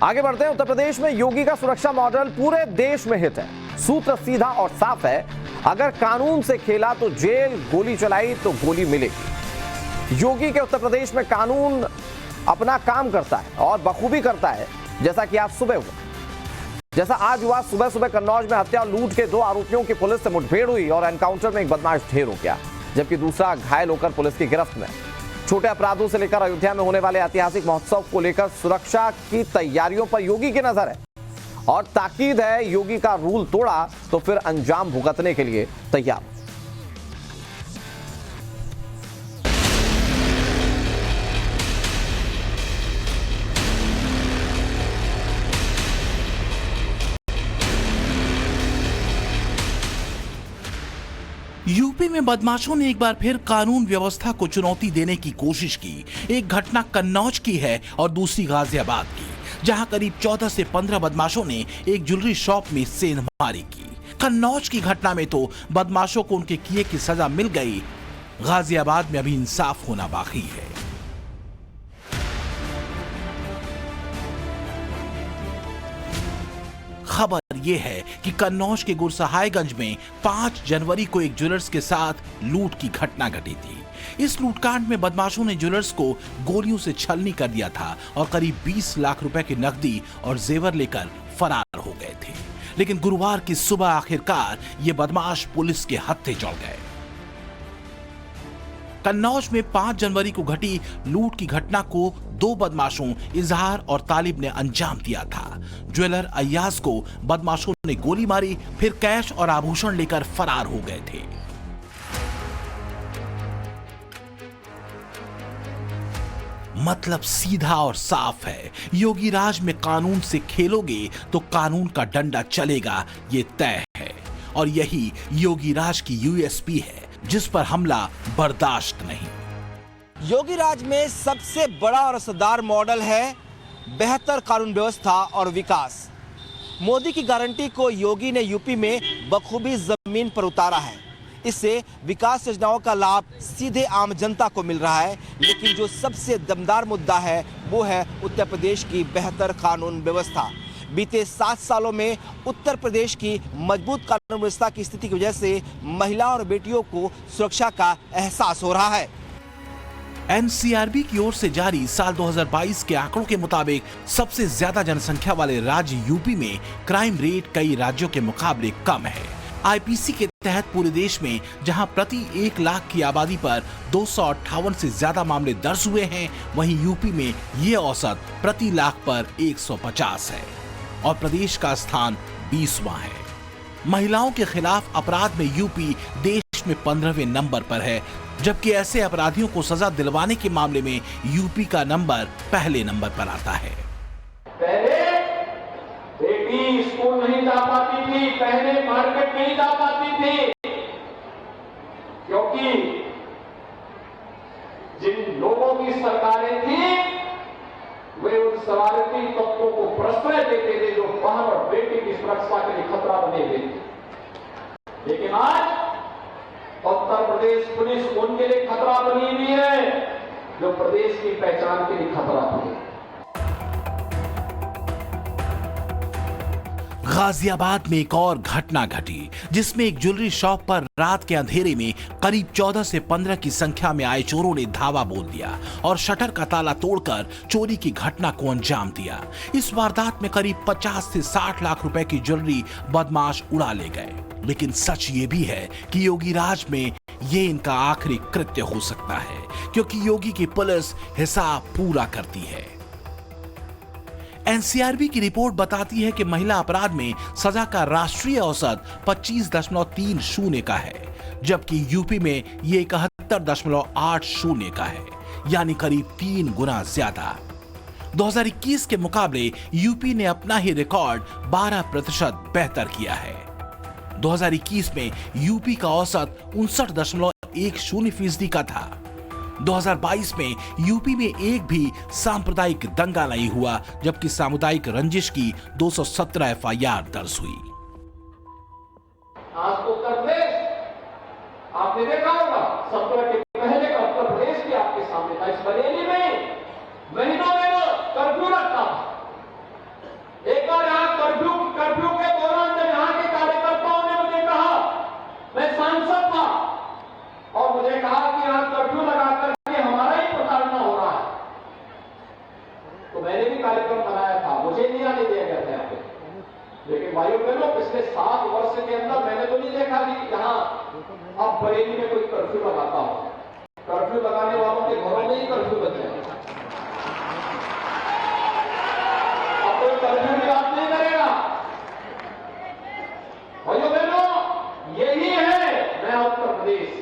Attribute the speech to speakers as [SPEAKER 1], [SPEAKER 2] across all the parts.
[SPEAKER 1] आगे बढ़ते हैं। उत्तर प्रदेश में योगी का सुरक्षा मॉडल पूरे देश में हिट है। सूत्र सीधा और साफ है, अगर कानून से खेला तो जेल, गोली चलाई तो गोली मिलेगी। योगी के उत्तर प्रदेश में कानून अपना काम करता है और बखूबी करता है, जैसा कि आज सुबह हुआ। जैसा आज हुआ, सुबह सुबह कन्नौज में हत्या लूट के 2 आरोपियों की पुलिस से मुठभेड़ हुई और एनकाउंटर में एक बदमाश ढेर हो गया, जबकि दूसरा घायल होकर पुलिस की गिरफ्त में। छोटे अपराधों से लेकर अयोध्या में होने वाले ऐतिहासिक महोत्सव को लेकर सुरक्षा की तैयारियों पर योगी की नजर है और ताकीद है, योगी का रूल तोड़ा तो फिर अंजाम भुगतने के लिए तैयार।
[SPEAKER 2] यूपी में बदमाशों ने एक बार फिर कानून व्यवस्था को चुनौती देने की कोशिश की। एक घटना कन्नौज की है और दूसरी गाजियाबाद की, जहां करीब 14 से 15 बदमाशों ने एक ज्वेलरी शॉप में सेंधमारी की। कन्नौज की घटना में तो बदमाशों को उनके किए की सजा मिल गई, गाजियाबाद में अभी इंसाफ होना बाकी है। खबर यह है कि कन्नौज के गुरसहायगंज में 5 जनवरी को एक ज्वेलर्स के साथ लूट की घटना घटी थी। इस लूटकांड में बदमाशों ने ज्वेलर्स को गोलियों से छलनी कर दिया था और करीब 20 लाख रुपए की नकदी और जेवर लेकर फरार हो गए थे। लेकिन गुरुवार की सुबह आखिरकार ये बदमाश पुलिस के हत्थे चढ़ गए। कन्नौज में 5 जनवरी को घटी लूट की घटना को 2 बदमाशों इजहार और तालिब ने अंजाम दिया था। ज्वेलर अय्याज को बदमाशों ने गोली मारी, फिर कैश और आभूषण लेकर फरार हो गए थे। मतलब सीधा और साफ है, योगी राज में कानून से खेलोगे तो कानून का डंडा चलेगा, ये तय है। और यही योगी राज की यूएसपी है, जिस पर हमला बर्दाश्त नहीं।
[SPEAKER 3] योगी राज में सबसे बड़ा और असरदार मॉडल है बेहतर कानून व्यवस्था और विकास। मोदी की गारंटी को योगी ने यूपी में बखूबी जमीन पर उतारा है। इससे विकास योजनाओं का लाभ सीधे आम जनता को मिल रहा है। लेकिन जो सबसे दमदार मुद्दा है वो है उत्तर प्रदेश की बेहतर कानून व्यवस्था। बीते 7 सालों में उत्तर प्रदेश की मजबूत कानून व्यवस्था की स्थिति की वजह से महिलाओं और बेटियों को सुरक्षा का एहसास हो रहा है।
[SPEAKER 2] एनसीआरबी की ओर से जारी साल 2022 के आंकड़ों के मुताबिक सबसे ज्यादा जनसंख्या वाले राज्य यूपी में क्राइम रेट कई राज्यों के मुकाबले कम है। आईपीसी के तहत पूरे देश में जहां प्रति 1 लाख की आबादी पर 258 से ज्यादा मामले दर्ज हुए हैं, वहीं यूपी में ये औसत प्रति लाख पर 150 है और प्रदेश का स्थान 20वां है। महिलाओं के खिलाफ अपराध में यूपी देश में 15वें नंबर पर है, जबकि ऐसे अपराधियों को सजा दिलवाने के मामले में यूपी का नंबर पहले नंबर पर आता है।
[SPEAKER 4] पहले बेटी स्कूल नहीं जा पाती थी, पहले मार्केट नहीं जा पाती थी, क्योंकि जिन लोगों की सरकारें थी वे उन शरारती तत्वों को प्रश्रय देते थे जो बहन और बेटी की सुरक्षा के लिए खतरा बने हुए थे। लेकिन आज उत्तर प्रदेश पुलिस उनके लिए खतरा बनी हुई है जो प्रदेश की पहचान के लिए खतरा बनी।
[SPEAKER 2] गाजियाबाद में एक और घटना घटी, जिसमें एक ज्वेलरी शॉप पर रात के अंधेरे में करीब 14 से 15 की संख्या में आए चोरों ने धावा बोल दिया और शटर का ताला तोड़कर चोरी की घटना को अंजाम दिया। इस वारदात में करीब 50 से 60 लाख रुपए की ज्वेलरी बदमाश उड़ा ले गए। लेकिन सच ये भी है कि योगी राज में ये इनका आखिरी कृत्य हो सकता है, क्योंकि योगी की पुलिस हिसाब पूरा करती है। एनसीआरबी की रिपोर्ट बताती है कि महिला अपराध में सजा का राष्ट्रीय औसत 25.30 का है, जबकि यूपी में ये 71.80 का है, यानी करीब 3 गुना ज्यादा। 2021 के मुकाबले यूपी ने अपना ही रिकॉर्ड 12% बेहतर किया है। 2021 में यूपी का औसत 59.10% का था। 2022 में यूपी में एक भी सांप्रदायिक दंगा नहीं हुआ, जबकि सामुदायिक रंजिश की 217 एफआईआर दर्ज हुई।
[SPEAKER 4] आज उत्तर प्रदेश आपने देखा होगा, 17 के पहले का उत्तर प्रदेश की आपके सामने था। इस बरेली में महीनों में कर्फ्यू रखता था, लेकिन भाइयों बहनों, पिछले 7 वर्ष के अंदर मैंने तो नहीं देखा कि यहाँ अब बरेली में कोई कर्फ्यू लगाता हो। कर्फ्यू लगाने वालों के घरों में ही कर्फ्यू बचे। अब कोई कर्फ्यू की बात नहीं करेगा। भाइयों बहनों, यही है नया उत्तर प्रदेश।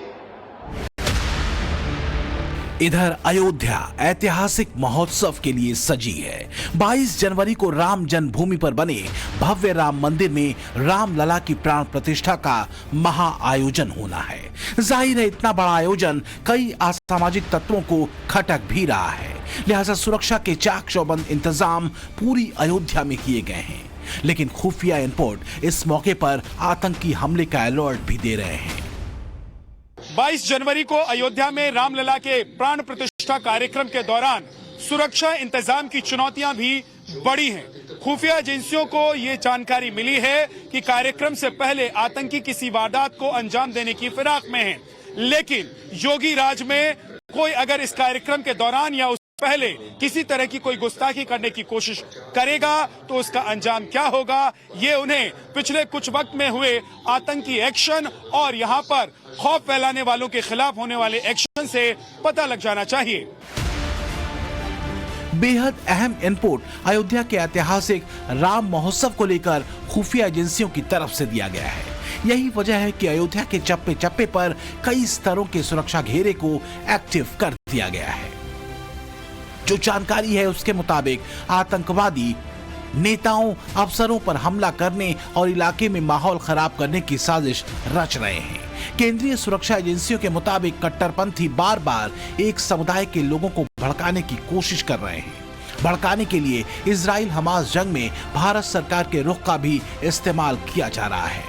[SPEAKER 2] इधर अयोध्या ऐतिहासिक महोत्सव के लिए सजी है। 22 जनवरी को राम जन्मभूमि पर बने भव्य राम मंदिर में रामलला की प्राण प्रतिष्ठा का महा आयोजन होना है। जाहिर है इतना बड़ा आयोजन कई असामाजिक तत्वों को खटक भी रहा है, लिहाजा सुरक्षा के चाक चौबंद इंतजाम पूरी अयोध्या में किए गए हैं। लेकिन खुफिया इनपुट इस मौके पर आतंकी हमले का अलर्ट भी दे रहे हैं।
[SPEAKER 5] 22 जनवरी को अयोध्या में रामलला के प्राण प्रतिष्ठा कार्यक्रम के दौरान सुरक्षा इंतजाम की चुनौतियां भी बढ़ी हैं। खुफिया एजेंसियों को ये जानकारी मिली है कि कार्यक्रम से पहले आतंकी किसी वारदात को अंजाम देने की फिराक में हैं, लेकिन योगी राज में कोई अगर इस कार्यक्रम के दौरान या पहले किसी तरह की कोई गुस्ताखी करने की कोशिश करेगा तो उसका अंजाम क्या होगा, ये उन्हें पिछले कुछ वक्त में हुए आतंकी एक्शन और यहाँ पर खौफ फैलाने वालों के खिलाफ होने वाले एक्शन से पता लग जाना चाहिए।
[SPEAKER 2] बेहद अहम इनपुट अयोध्या के ऐतिहासिक राम महोत्सव को लेकर खुफिया एजेंसियों की तरफ से दिया गया है। यही वजह है कि अयोध्या के चप्पे चप्पे पर कई स्तरों के सुरक्षा घेरे को एक्टिव कर दिया गया है। जो जानकारी है उसके मुताबिक आतंकवादी नेताओं अफसरों पर हमला करने और इलाके में माहौल खराब करने की साजिश रच रहे हैं। केंद्रीय सुरक्षा एजेंसियों के मुताबिक कट्टरपंथी बार बार एक समुदाय के लोगों को भड़काने की कोशिश कर रहे हैं। भड़काने के लिए इजराइल हमास जंग में भारत सरकार के रुख का भी इस्तेमाल किया जा रहा है।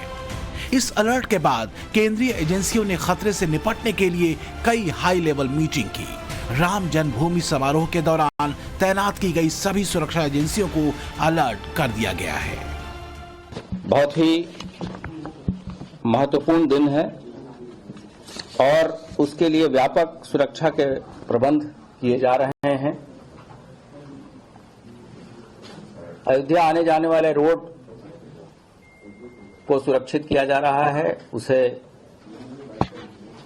[SPEAKER 2] इस अलर्ट के बाद केंद्रीय एजेंसियों ने खतरे से निपटने के लिए कई हाई लेवल मीटिंग की। राम जन्मभूमि समारोह के दौरान तैनात की गई सभी सुरक्षा एजेंसियों को अलर्ट कर दिया गया है।
[SPEAKER 6] बहुत ही महत्वपूर्ण दिन है और उसके लिए व्यापक सुरक्षा के प्रबंध किए जा रहे हैं। अयोध्या आने जाने वाले रोड को सुरक्षित किया जा रहा है, उसे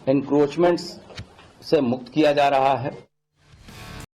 [SPEAKER 6] एनक्रोचमेंट्स से मुक्त किया जा रहा है।